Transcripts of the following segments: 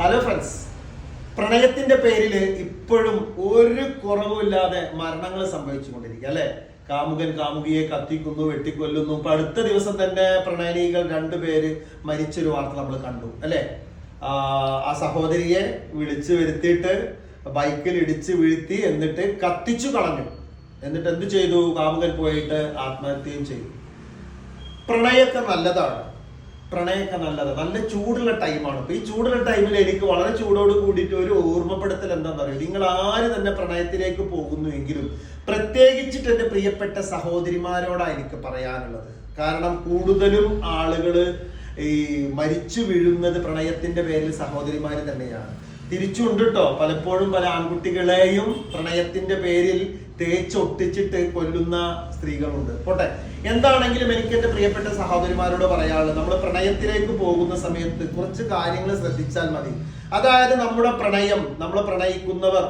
Hello friends, പ്രണയത്തിന്റെ പേരിൽ ഇപ്പോഴും ഒരു കുറവുമില്ലാതെ മരണങ്ങൾ സംഭവിച്ചുകൊണ്ടിരിക്കുക അല്ലെ. കാമുകൻ കാമുകിയെ കത്തിക്കുന്നു, വെട്ടിക്കൊല്ലുന്നു. ഇപ്പൊ അടുത്ത ദിവസം തന്നെ പ്രണയിനികൾ രണ്ടുപേര് മരിച്ചൊരു വാർത്ത നമ്മൾ കണ്ടു അല്ലെ. ആ സഹോദരിയെ വിളിച്ചു വരുത്തിയിട്ട് ബൈക്കിൽ ഇടിച്ച് വീഴ്ത്തി, എന്നിട്ട് കത്തിച്ചു കളഞ്ഞു. എന്നിട്ട് എന്ത് ചെയ്തു? കാമുകൻ പോയിട്ട് ആത്മഹത്യയും ചെയ്തു. പ്രണയമൊക്കെ നല്ലതാണ്, നല്ല ചൂടുള്ള ടൈമാണ്. അപ്പൊ ഈ ചൂടുള്ള ടൈമിൽ എനിക്ക് വളരെ ചൂടോട് കൂടിയിട്ട് ഒരു ഓർമ്മപ്പെടുത്തൽ എന്താണെന്ന് അറിയാം. നിങ്ങൾ ആര് തന്നെ പ്രണയത്തിലേക്ക് പോകുന്നുവെങ്കിലും പ്രത്യേകിച്ചിട്ട് എൻ്റെ പ്രിയപ്പെട്ട സഹോദരിമാരോടാണ് എനിക്ക് പറയാനുള്ളത്. കാരണം കൂടുതലും ആളുകള് ഈ മരിച്ചു വീഴുന്നത് പ്രണയത്തിന്റെ പേരിൽ സഹോദരിമാര് തന്നെയാണ്. തിരിച്ചുണ്ട് കേട്ടോ, പലപ്പോഴും പല ആൺകുട്ടികളെയും പ്രണയത്തിന്റെ പേരിൽ തേച്ചൊട്ടിച്ചിട്ട് കൊല്ലുന്ന സ്ത്രീകളുണ്ട്. പോട്ടെ, എന്താണെങ്കിലും എനിക്ക് എന്റെ പ്രിയപ്പെട്ട സഹോദരിമാരോട് പറയാനുള്ളത്, നമ്മൾ പ്രണയത്തിലേക്ക് പോകുന്ന സമയത്ത് കുറച്ച് കാര്യങ്ങൾ ശ്രദ്ധിച്ചാൽ മതി. അതായത് നമ്മളെ പ്രണയിക്കുന്നവർ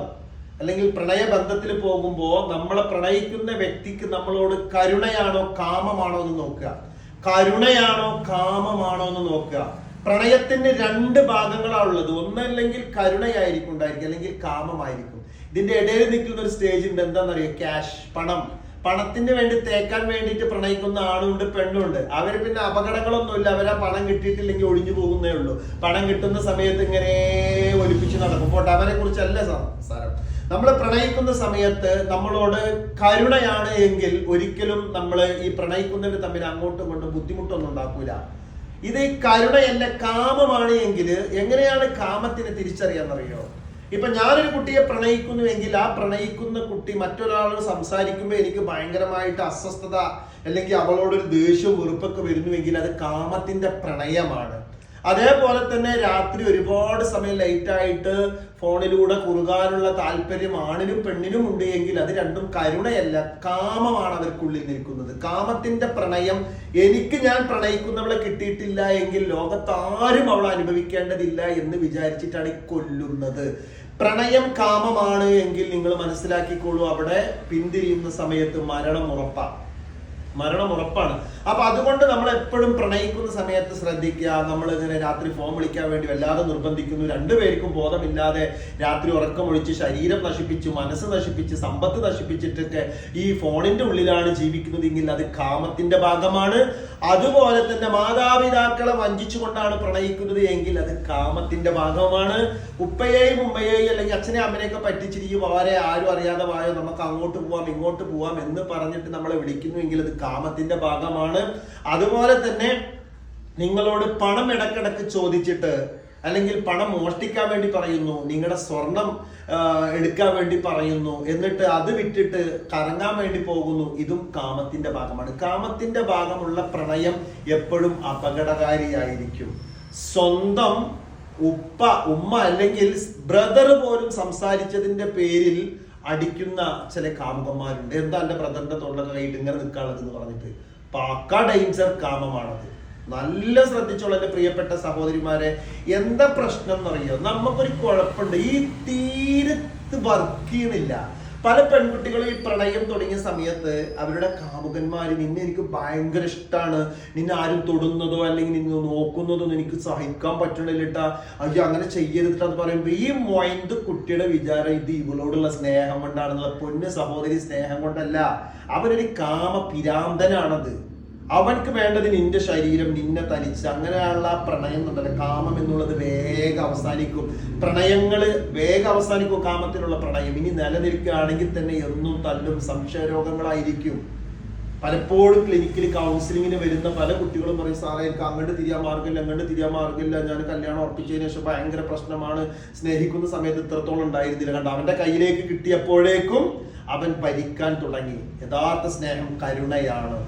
അല്ലെങ്കിൽ പ്രണയബന്ധത്തിൽ പോകുമ്പോൾ നമ്മളെ പ്രണയിക്കുന്ന വ്യക്തിക്ക് നമ്മളോട് കരുണയാണോ കാമമാണോ എന്ന് നോക്കുക. കരുണയാണോ കാമമാണോ എന്ന് നോക്കുക. പ്രണയത്തിന് രണ്ട് ഭാഗങ്ങളാണുള്ളത്. ഒന്നല്ലെങ്കിൽ കരുണയായിരിക്കും ഉണ്ടായിരിക്കും, അല്ലെങ്കിൽ കാമമായിരിക്കും. ഇതിന്റെ ഇടയിൽ നിൽക്കുന്ന ഒരു സ്റ്റേജ് ഉണ്ട്. എന്താണെന്നറിയോ? ക്യാഷ്, പണത്തിന് വേണ്ടി തേക്കാൻ വേണ്ടിയിട്ട് പ്രണയിക്കുന്ന ആണുണ്ട് പെണ്ണുണ്ട്. അവര് പിന്നെ അപകടങ്ങളൊന്നുമില്ല, അവരാ പണം കിട്ടിയിട്ടില്ലെങ്കിൽ ഒഴിഞ്ഞു പോകുന്നേ ഉള്ളൂ. പണം കിട്ടുന്ന സമയത്ത് ഇങ്ങനെ ഒലിപ്പിച്ച് നടക്കും. പോട്ടെ, അവരെ കുറിച്ചല്ല സംസാരം. നമ്മൾ പ്രണയിക്കുന്ന സമയത്ത് നമ്മളോട് കരുണയാണ് എങ്കിൽ ഒരിക്കലും നമ്മൾ ഈ പ്രണയിക്കുന്നവർ തമ്മിൽ അങ്ങോട്ടും ഇങ്ങോട്ടും ബുദ്ധിമുട്ടൊന്നും ഉണ്ടാക്കൂല. ഇത് കരുണയല്ല കാമമാണ് എങ്കിൽ എങ്ങനെയാണ് കാമത്തിനെ തിരിച്ചറിയാന്നറിയോ? ഇപ്പൊ ഞാനൊരു കുട്ടിയെ പ്രണയിക്കുന്നുവെങ്കിൽ ആ പ്രണയിക്കുന്ന കുട്ടി മറ്റൊരാളോട് സംസാരിക്കുമ്പോൾ എനിക്ക് ഭയങ്കരമായിട്ട് അസ്വസ്ഥത അല്ലെങ്കിൽ അവളോടൊരു ദേഷ്യവും വെറുപ്പൊക്കെ വരുന്നുവെങ്കിൽ അത് കാമത്തിന്റെ പ്രണയമാണ്. അതേപോലെ തന്നെ രാത്രി ഒരുപാട് സമയം ലൈറ്റായിട്ട് ഫോണിലൂടെ കുറുകാനുള്ള താല്പര്യം ആണിനും പെണ്ണിനും ഉണ്ട് എങ്കിൽ അത് രണ്ടും കരുണയല്ല, കാമമാണ് അവർക്കുള്ളിൽ നിൽക്കുന്നത്. കാമത്തിന്റെ പ്രണയം, ഞാൻ പ്രണയിക്കുന്നവളെ കിട്ടിയിട്ടില്ല എങ്കിൽ ലോകത്താരും അവളെ അനുഭവിക്കേണ്ടതില്ല എന്ന് വിചാരിച്ചിട്ടാണ് ഈ കൊല്ലുന്നത്. പ്രണയം കാമമാണ് എങ്കിൽ നിങ്ങൾ മനസ്സിലാക്കിക്കോളൂ, അവിടെ പിന്തിരിയുന്ന സമയത്ത് മരണം ഉറപ്പാണ്. അപ്പൊ അതുകൊണ്ട് നമ്മൾ എപ്പോഴും പ്രണയിക്കുന്ന സമയത്ത് ശ്രദ്ധിക്കുക. നമ്മൾ ഇങ്ങനെ രാത്രി ഫോൺ വിളിക്കാൻ വേണ്ടി വല്ലാതെ നിർബന്ധിക്കുന്നു. രണ്ടുപേർക്കും ബോധമില്ലാതെ രാത്രി ഉറക്കമൊഴിച്ച് ശരീരം നശിപ്പിച്ച് മനസ്സ് നശിപ്പിച്ച് സമ്പത്ത് നശിപ്പിച്ചിട്ടൊക്കെ ഈ ഫോണിന്റെ ഉള്ളിലാണ് ജീവിക്കുന്നതെങ്കിൽ അത് കാമത്തിന്റെ ഭാഗമാണ്. അതുപോലെ തന്നെ മാതാപിതാക്കളെ വഞ്ചിച്ചുകൊണ്ടാണ് പ്രണയിക്കുന്നത് എങ്കിൽ അത് കാമത്തിന്റെ ഭാഗമാണ്. ഉപ്പയെയും ഉമ്മയെയും അല്ലെങ്കിൽ അച്ഛനെ അമ്മനെയൊക്കെ പറ്റിച്ചിരിക്കും, അവരെ ആരും അറിയാതെ വായോ നമുക്ക് അങ്ങോട്ട് പോവാം ഇങ്ങോട്ട് പോവാം എന്ന് പറഞ്ഞിട്ട് നമ്മളെ വിളിക്കുന്നുവെങ്കിൽ അത് കാമത്തിന്റെ ഭാഗമാണ്. അതുപോലെ തന്നെ നിങ്ങളോട് പണം ഇടക്കിടക്ക് ചോദിച്ചിട്ട് അല്ലെങ്കിൽ പണം മോഷ്ടിക്കാൻ വേണ്ടി പറയുന്നു, നിങ്ങളുടെ സ്വർണം എടുക്കാൻ വേണ്ടി പറയുന്നു, എന്നിട്ട് അത് വിറ്റിട്ട് കറങ്ങാൻ വേണ്ടി പോകുന്നു, ഇതും കാമത്തിന്റെ ഭാഗമാണ്. കാമത്തിന്റെ ഭാഗമുള്ള പ്രണയം എപ്പോഴും അപകടകാരിയായിരിക്കും. സ്വന്തം ഉമ്മ അല്ലെങ്കിൽ ബ്രദർ പോലും സംസാരിച്ചതിന്റെ പേരിൽ അടിക്കുന്ന ചില കാമുകന്മാരുണ്ട്. എന്താ എന്റെ ബ്രദറിന്റെ തൊണ്ടൊക്കെ കൈയിട്ട് ഇങ്ങനെ നിൽക്കാനുള്ളതെന്ന് പറഞ്ഞിട്ട് പക്ക ഡേഞ്ചർ കാമമാണത്. നല്ല ശ്രദ്ധിച്ചോളൂ എന്റെ പ്രിയപ്പെട്ട സഹോദരിമാരെ. എന്താ പ്രശ്നം എന്നറിയോ? നമുക്കൊരു കുഴപ്പമുണ്ട്, ഈ തീരത്ത് വർക്ക് ചെയ്യണില്ല. പല പെൺകുട്ടികളും ഈ പ്രണയം തുടങ്ങിയ സമയത്ത് അവരുടെ കാമുകന്മാര്, നിന്നെ എനിക്ക് ഭയങ്കര ഇഷ്ടമാണ്, നിന്നെ ആരും തൊടുന്നതോ അല്ലെങ്കിൽ നിന്നെ നോക്കുന്നതോ എനിക്ക് സഹിക്കാൻ പറ്റണില്ലട്ടാ, അയ്യോ അങ്ങനെ ചെയ്യരുതിട്ടെന്ന് പറയുമ്പോ ഈ മൊയ്ന്ത് കുട്ടിയുടെ വിചാരം ഇത് ഇവളോടുള്ള സ്നേഹം കൊണ്ടാണെന്നുള്ള. പൊന്ന് സഹോദരി, സ്നേഹം കൊണ്ടല്ല, അവനൊരു കാമ പിരാന്തനാണത്. അവൻക്ക് വേണ്ടത് നിന്റെ ശരീരം, നിന്നെ തനിച്ച്. അങ്ങനെയുള്ള പ്രണയം എന്നുണ്ടല്ലോ, കാമം എന്നുള്ളത് വേഗം അവസാനിക്കും. പ്രണയങ്ങള് വേഗം അവസാനിക്കും. കാമത്തിലുള്ള പ്രണയം ഇനി നിലനിൽക്കുകയാണെങ്കിൽ തന്നെ എന്നും തല്ലും സംശയരോഗങ്ങളായിരിക്കും. പലപ്പോഴും ക്ലിനിക്കിൽ കൗൺസിലിങ്ങിന് വരുന്ന പല കുട്ടികളും പറയും, സാറേ എനിക്ക് അങ്ങോട്ട് തിരിയാൻ മാർഗമില്ല, ഞാൻ കല്യാണം ഉറപ്പിച്ചതിന് ശേഷം ഭയങ്കര പ്രശ്നമാണ്, സ്നേഹിക്കുന്ന സമയത്ത് ഇത്രത്തോളം ഉണ്ടായിരുന്നില്ല. കണ്ട അവന്റെ കയ്യിലേക്ക് കിട്ടിയപ്പോഴേക്കും അവൻ ഭരിക്കാൻ തുടങ്ങി. യഥാർത്ഥ സ്നേഹം കരുണയാണ്.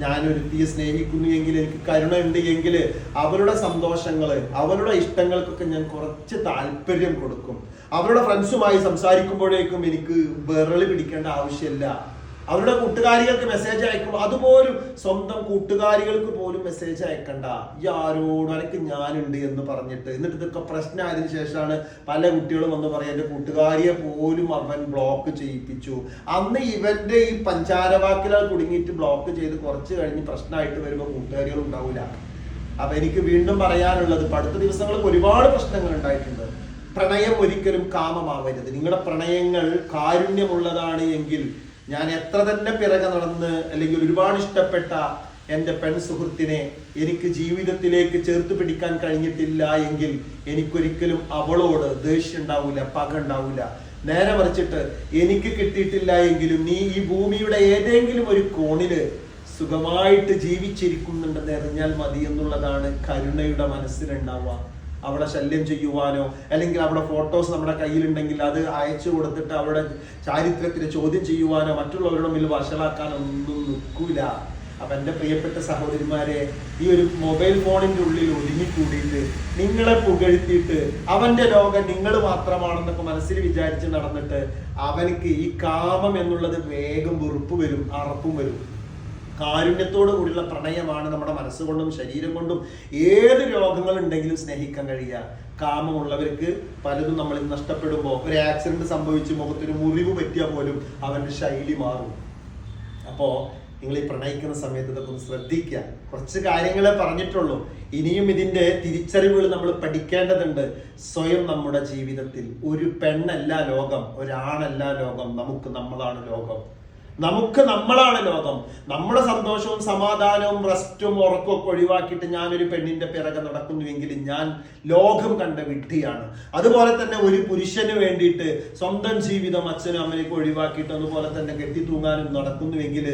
ഞാനൊരുത്തിയെ സ്നേഹിക്കുന്നു എങ്കിൽ, എനിക്ക് കരുണ ഉണ്ട് എങ്കിൽ അവരുടെ സന്തോഷങ്ങള് അവരുടെ ഇഷ്ടങ്ങൾക്കൊക്കെ ഞാൻ കുറച്ച് താല്പര്യം കൊടുക്കും. അവരുടെ ഫ്രണ്ട്സുമായി സംസാരിക്കുമ്പോഴേക്കും എനിക്ക് വിരളി പിടിക്കേണ്ട ആവശ്യമില്ല. അവരുടെ കൂട്ടുകാരികൾക്ക് മെസ്സേജ് അയക്കും, അതുപോലും സ്വന്തം കൂട്ടുകാരികൾക്ക് പോലും മെസ്സേജ് അയക്കണ്ട, ഈ ആരോടും എനിക്ക് ഞാനുണ്ട് എന്ന് പറഞ്ഞിട്ട്. എന്നിട്ട് ഇതൊക്കെ പ്രശ്നമായതിനു ശേഷമാണ് പല കുട്ടികളും വന്ന് പറയാം, എൻ്റെ കൂട്ടുകാരിയെ പോലും അവൻ ബ്ലോക്ക് ചെയ്യിപ്പിച്ചു. അന്ന് ഇവന്റെ ഈ പഞ്ചാരവാക്കിലാൽ കുടുങ്ങിയിട്ട് ബ്ലോക്ക് ചെയ്ത് കുറച്ച് കഴിഞ്ഞ് പ്രശ്നമായിട്ട് വരുമ്പോൾ കൂട്ടുകാരികൾ ഉണ്ടാവില്ല. അപ്പൊ എനിക്ക് വീണ്ടും പറയാനുള്ളത്, അടുത്ത ദിവസങ്ങളിൽ ഒരുപാട് പ്രശ്നങ്ങൾ ഉണ്ടായിട്ടുണ്ട്. പ്രണയം ഒരിക്കലും കാമമാവരുത്. നിങ്ങളുടെ പ്രണയങ്ങൾ കാരുണ്യമുള്ളതാണ് എങ്കിൽ, ഞാൻ എത്ര തന്നെ പിറകെ നടന്ന് അല്ലെങ്കിൽ ഒരുപാട് ഇഷ്ടപ്പെട്ട എൻ്റെ പെൺ സുഹൃത്തിനെ എനിക്ക് ജീവിതത്തിലേക്ക് ചേർത്ത് പിടിക്കാൻ കഴിഞ്ഞിട്ടില്ല എങ്കിൽ എനിക്കൊരിക്കലും അവളോട് ദേഷ്യം ഉണ്ടാവില്ല, പക ഉണ്ടാവില്ല. നേരെ മറിച്ചിട്ട് എനിക്ക് കിട്ടിയിട്ടില്ല എങ്കിലും നീ ഈ ഭൂമിയുടെ ഏതെങ്കിലും ഒരു കോണില് സുഖമായിട്ട് ജീവിച്ചിരിക്കുന്നുണ്ടെന്ന് അറിഞ്ഞാൽ മതി എന്നുള്ളതാണ് കരുണയുടെ മനസ്സിലുണ്ടാവുക. അവളെ ശല്യം ചെയ്യുവാനോ അല്ലെങ്കിൽ അവിടെ ഫോട്ടോസ് നമ്മുടെ കയ്യിലുണ്ടെങ്കിൽ അത് അയച്ചു കൊടുത്തിട്ട് അവിടെ ചാരിത്രത്തിന് ചോദ്യം ചെയ്യുവാനോ മറ്റുള്ളവരുടെ മുന്നിൽ വഷളാക്കാനോ ഒന്നും നിൽക്കൂല. അപ്പൊ എൻ്റെ പ്രിയപ്പെട്ട സഹോദരിമാരെ, ഈ ഒരു മൊബൈൽ ഫോണിന്റെ ഉള്ളിൽ ഒതുങ്ങിക്കൂടിയിട്ട് നിങ്ങളെ പുകഴ്ത്തിയിട്ട് അവന്റെ ലോകം നിങ്ങൾ മാത്രമാണെന്നൊക്കെ മനസ്സിൽ വിചാരിച്ച് നടന്നിട്ട് അവനക്ക് ഈ കാമം എന്നുള്ളത് വേഗം വെറുപ്പ് വരും, അറപ്പും വരും. കാരുണ്യത്തോടു കൂടിയുള്ള പ്രണയമാണ് നമ്മുടെ മനസ്സുകൊണ്ടും ശരീരം കൊണ്ടും ഏത് രോഗങ്ങളുണ്ടെങ്കിലും സ്നേഹിക്കാൻ കഴിയുക. കാമമുള്ളവർക്ക് പലതും നമ്മളിൽ നഷ്ടപ്പെടുമ്പോൾ, ഒരു ആക്സിഡന്റ് സംഭവിച്ച് മുഖത്തൊരു മുറിവ് പറ്റിയാൽ പോലും അവന്റെ ശൈലി മാറും. അപ്പോ നിങ്ങൾ ഈ പ്രണയിക്കുന്ന സമയത്ത് ഇതൊക്കെ ഒന്ന് ശ്രദ്ധിക്കുക. കുറച്ച് കാര്യങ്ങളെ പറഞ്ഞിട്ടുള്ളൂ. ഇനിയും ഇതിന്റെ തിരിച്ചറിവുകൾ നമ്മൾ പഠിക്കേണ്ടതുണ്ട്. സ്വയം നമ്മുടെ ജീവിതത്തിൽ ഒരു പെണ്ണല്ല ലോകം, ഒരാണല്ല ലോകം, നമുക്ക് നമ്മളാണ് ലോകം. നമുക്ക് നമ്മളാണ് ലോകം. നമ്മുടെ സന്തോഷവും സമാധാനവും റെസ്റ്റും ഉറക്കവും ഒക്കെ ഒഴിവാക്കിയിട്ട് ഞാനൊരു പെണ്ണിന്റെ പിറകെ നടക്കുന്നുവെങ്കിൽ ഞാൻ ലോകം കണ്ട വിഡ്ഢിയാണ്. അതുപോലെ തന്നെ ഒരു പുരുഷന് വേണ്ടിയിട്ട് സ്വന്തം ജീവിതം അച്ഛനും അമ്മയ്ക്കും ഒഴിവാക്കിയിട്ട് അതുപോലെ തന്നെ കെട്ടിത്തൂങ്ങാനും നടക്കുന്നുവെങ്കിൽ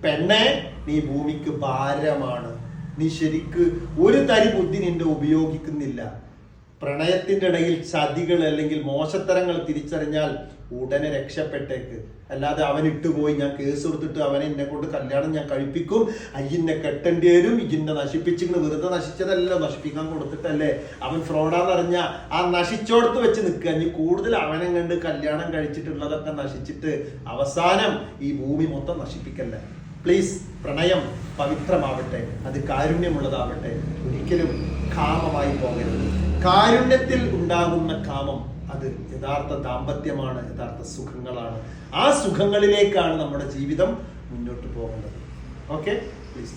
പെണ്ണെ, നീ ഭൂമിക്ക് ഭാരമാണ്. നീ ശരിക്ക് ഒരു തരി ബുദ്ധി നിന്റെ ഉപയോഗിക്കുന്നില്ല. പ്രണയത്തിന്റെ ഇടയിൽ ചതികൾ അല്ലെങ്കിൽ മോശത്തരങ്ങൾ തിരിച്ചറിഞ്ഞാൽ ഉടനെ രക്ഷപ്പെട്ടേക്ക്. അല്ലാതെ അവൻ ഇട്ടുപോയി ഞാൻ കേസ് കൊടുത്തിട്ട് അവനെ എന്നെ കൊണ്ട് കല്യാണം ഞാൻ കഴിപ്പിക്കും, അയ്യന്നെ കെട്ടേണ്ടി വരും, ഇജിന്നെ നശിപ്പിച്ചിങ്ങനെ വെറുതെ നശിച്ചതല്ല, നശിപ്പിക്കാൻ കൊടുത്തിട്ടല്ലേ. അവൻ ഫ്രോഡാന്നറിഞ്ഞ ആ നശിച്ചോടത്ത് വെച്ച് നിൽക്കുക. ഇനി കൂടുതൽ അവനെ കണ്ട് കല്യാണം കഴിച്ചിട്ടുള്ളതൊക്കെ നശിച്ചിട്ട് അവസാനം ഈ ഭൂമി മൊത്തം നശിപ്പിക്കല്ലേ. പ്ലീസ്, പ്രണയം പവിത്രമാവട്ടെ, അത് കാരുണ്യമുള്ളതാവട്ടെ, ഒരിക്കലും കാമമായി പോകരുത്. കാരുണ്യത്തിൽ ഉണ്ടാകുന്ന കാമം അത് യഥാർത്ഥ ദാമ്പത്യമാണ്, യഥാർത്ഥ സുഖങ്ങളാണ്. ആ സുഖങ്ങളിലേക്കാണ് നമ്മുടെ ജീവിതം മുന്നോട്ട് പോകേണ്ടത്. Okay, please.